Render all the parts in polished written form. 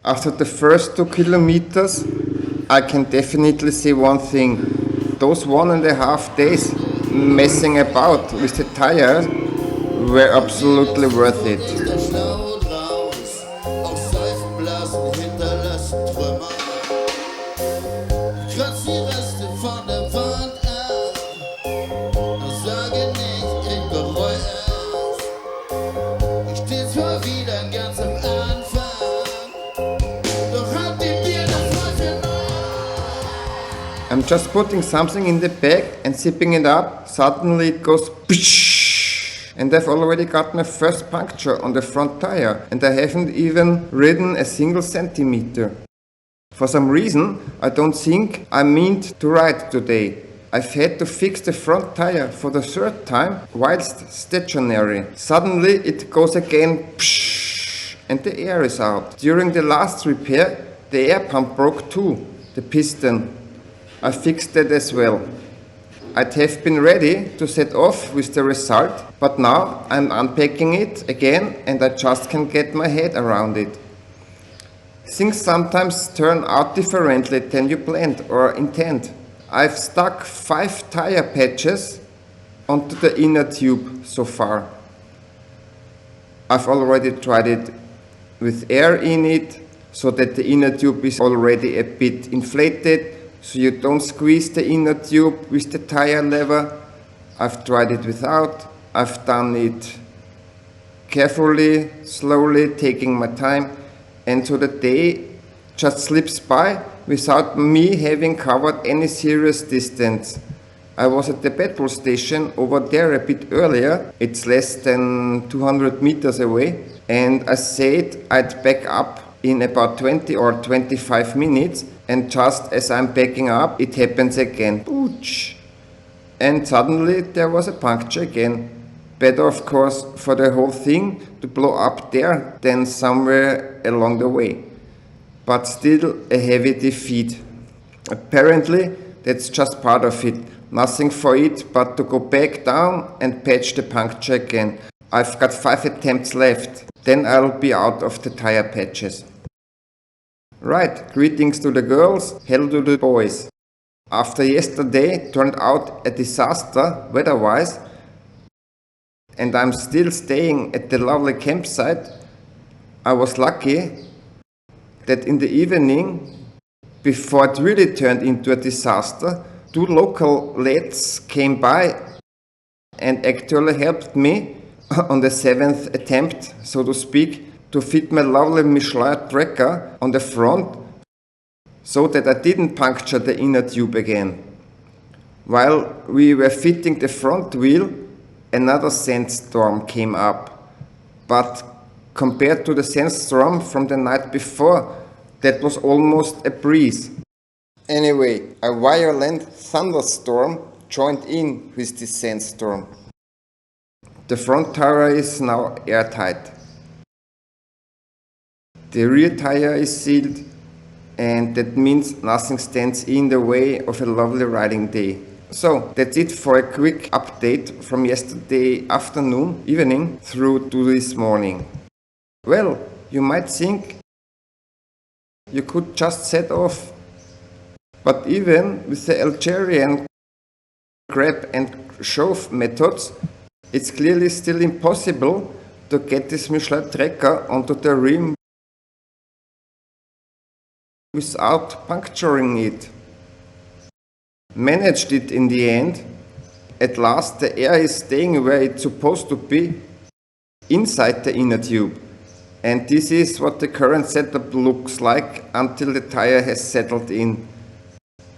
After the first 2 kilometers, I can definitely say one thing. Those 1.5 days messing about with the tires were absolutely worth it. I'm just putting something in the bag and zipping it up, suddenly it goes psh, and I've already got my first puncture on the front tire and I haven't even ridden a single centimeter. For some reason, I don't think I meant to ride today. I've had to fix the front tire for the third time whilst stationary. Suddenly it goes again psh, and the air is out. During the last repair, the air pump broke too, the piston. I fixed that as well. I'd have been ready to set off with the result, but now I'm unpacking it again and I just can't get my head around it. Things sometimes turn out differently than you planned or intend. I've stuck 5 tire patches onto the inner tube so far. I've already tried it with air in it so that the inner tube is already a bit inflated, so you don't squeeze the inner tube with the tire lever. I've tried it without. I've done it carefully, slowly, taking my time, and so the day just slips by without me having covered any serious distance. I was at the petrol station over there a bit earlier. It's less than 200 meters away, and I said I'd back up in about 20 or 25 minutes, and just as I'm backing up, it happens again. Pooch! And suddenly there was a puncture again. Better, of course, for the whole thing to blow up there than somewhere along the way. But still a heavy defeat. Apparently, that's just part of it. Nothing for it but to go back down and patch the puncture again. I've got 5 attempts left. Then I'll be out of the tire patches. Right, greetings to the girls, hello to the boys. After yesterday turned out a disaster weather-wise, and I'm still staying at the lovely campsite, I was lucky that in the evening, before it really turned into a disaster, 2 local lads came by and actually helped me on the 7th attempt, so to speak, to fit my lovely Michelin tracker on the front so that I didn't puncture the inner tube again. While we were fitting the front wheel, another sandstorm came up. But compared to the sandstorm from the night before, that was almost a breeze. Anyway, a violent thunderstorm joined in with this sandstorm. The front tire is now airtight. The rear tire is sealed, and that means nothing stands in the way of a lovely riding day. So that's it for a quick update from yesterday evening through to this morning. Well, you might think you could just set off, but even with the Algerian grab and shove methods, it's clearly still impossible to get this Michelin tracker onto the rim without puncturing it. Managed it in the end. At last the air is staying where it's supposed to be, inside the inner tube. And this is what the current setup looks like until the tire has settled in.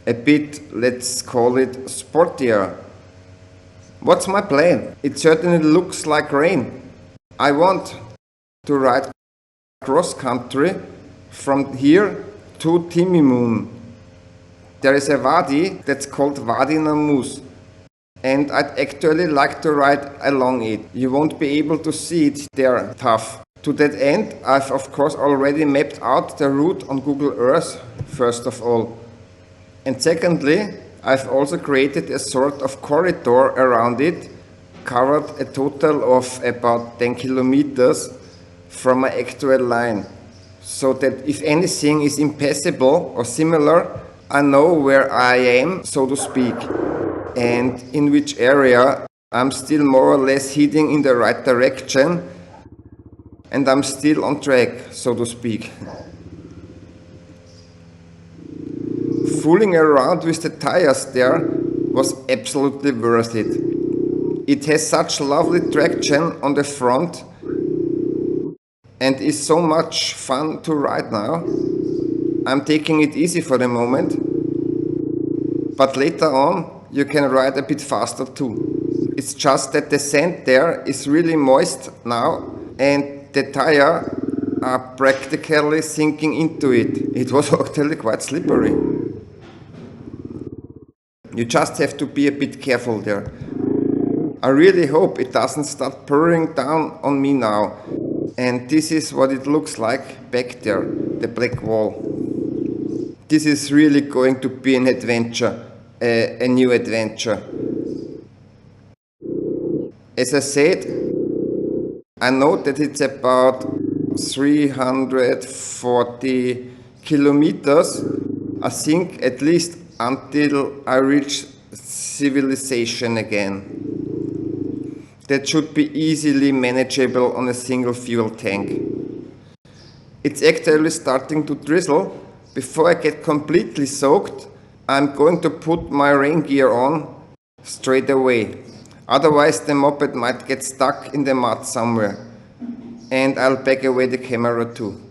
A bit, let's call it, sportier. What's my plan? It certainly looks like rain. I want to ride cross country from here to Timimoun. There is a wadi that's called Wadi Namus, and I'd actually like to ride along it. You won't be able to see it there tough. To that end, I've of course already mapped out the route on Google Earth, first of all. And secondly, I've also created a sort of corridor around it, covered a total of about 10 kilometers from my actual line. so that if anything is impassable or similar, I know where I am, so to speak, and in which area I'm still more or less heading in the right direction, and I'm still on track, so to speak. Fooling around with the tires there was absolutely worth it. It has such lovely traction on the front and is so much fun to ride now. I'm taking it easy for the moment, but later on you can ride a bit faster too. It's just that the sand there is really moist now and the tire are practically sinking into it. It was actually quite slippery. You just have to be a bit careful there. I really hope it doesn't start pouring down on me now. And this is what it looks like back there, the black wall. This is really going to be an adventure, a new adventure. As I said, I know that it's about 340 kilometers, I think, at least until I reach civilization again. That should be easily manageable on a single fuel tank. It's actually starting to drizzle. Before I get completely soaked, I'm going to put my rain gear on straight away. Otherwise the moped might get stuck in the mud somewhere. And I'll pack away the camera too.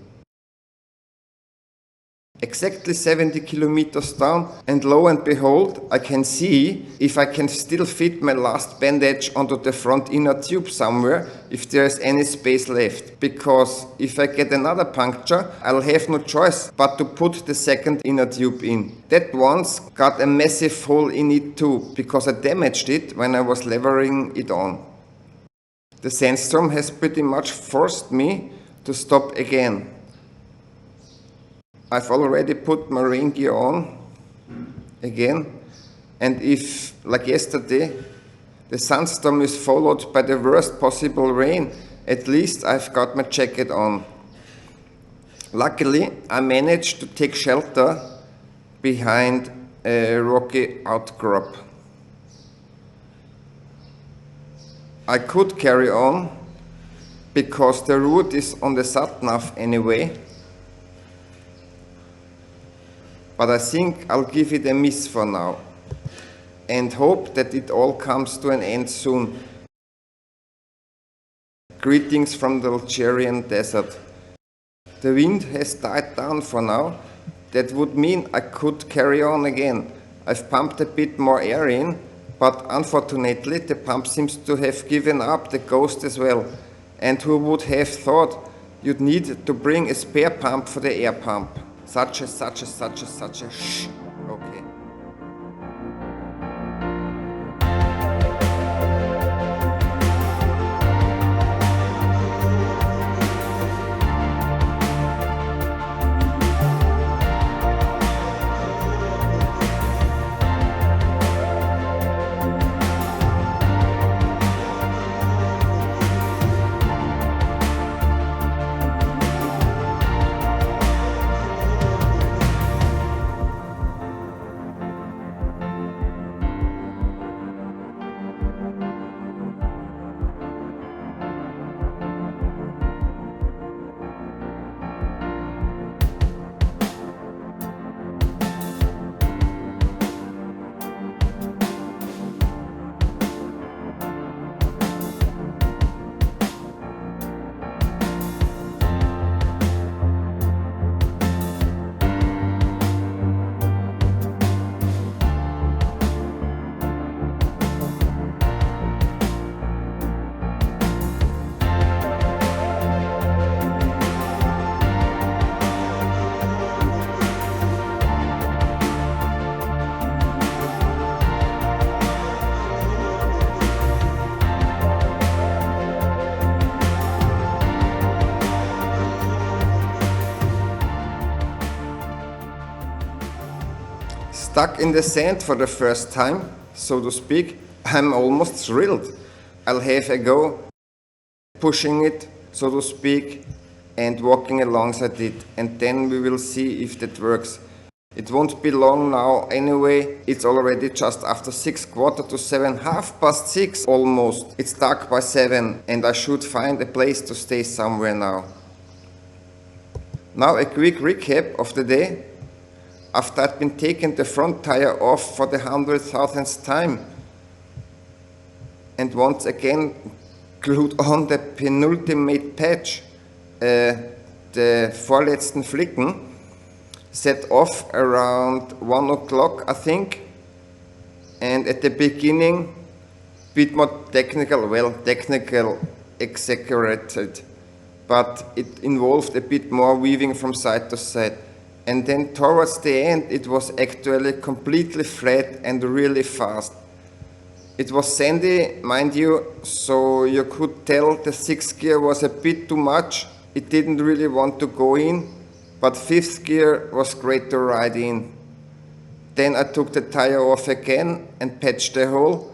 Exactly 70 kilometers down, and lo and behold, I can see if I can still fit my last bandage onto the front inner tube somewhere, if there is any space left. Because if I get another puncture, I'll have no choice but to put the second inner tube in. That once got a massive hole in it too, because I damaged it when I was levering it on. The sandstorm has pretty much forced me to stop again. I've already put my rain gear on again, and if, like yesterday, the sandstorm is followed by the worst possible rain, at least I've got my jacket on. Luckily, I managed to take shelter behind a rocky outcrop. I could carry on because the route is on the sat-nav anyway. But I think I'll give it a miss for now and hope that it all comes to an end soon. Greetings from the Algerian desert. The wind has died down for now. That would mean I could carry on again. I've pumped a bit more air in, but unfortunately the pump seems to have given up the ghost as well. And who would have thought you'd need to bring a spare pump for the air pump? Such a shh. Okay. Stuck in the sand for the first time, so to speak, I'm almost thrilled. I'll have a go pushing it, so to speak, and walking alongside it, and then we will see if that works. It won't be long now anyway, it's already just after 6, quarter to 7, 6:30 almost. It's dark by 7 and I should find a place to stay somewhere now. Now a quick recap of the day. After I'd been taking the front tire off for the 100,000th time and once again glued on the penultimate patch, the vorletzten Flicken, set off around 1 o'clock, I think, and at the beginning, bit more technical, exaggerated, but it involved a bit more weaving from side to side. And then towards the end, it was actually completely flat and really fast. It was sandy, mind you, so you could tell the 6th gear was a bit too much. It didn't really want to go in, but 5th gear was great to ride in. Then I took the tire off again and patched the hole,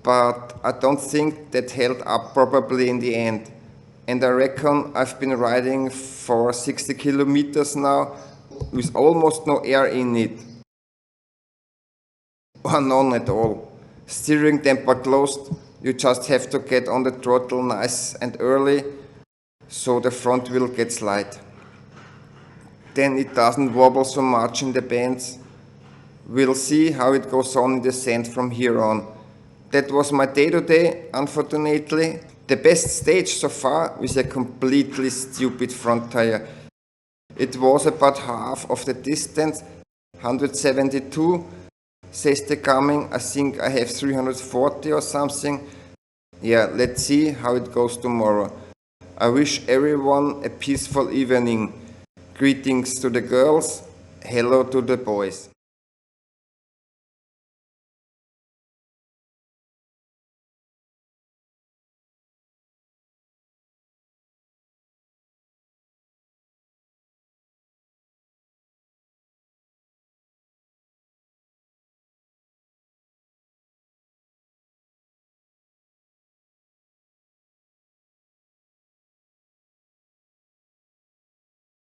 but I don't think that held up probably in the end. And I reckon I've been riding for 60 kilometers now with almost no air in it. Or none at all. Steering damper closed, you just have to get on the throttle nice and early so the front wheel gets light. Then it doesn't wobble so much in the bends. We'll see how it goes on in the sand from here on. That was my day today, unfortunately. The best stage so far with a completely stupid front tire. It was about half of the distance, 172, says the Garmin. I think I have 340 or something. Yeah, let's see how it goes tomorrow. I wish everyone a peaceful evening. Greetings to the girls, hello to the boys.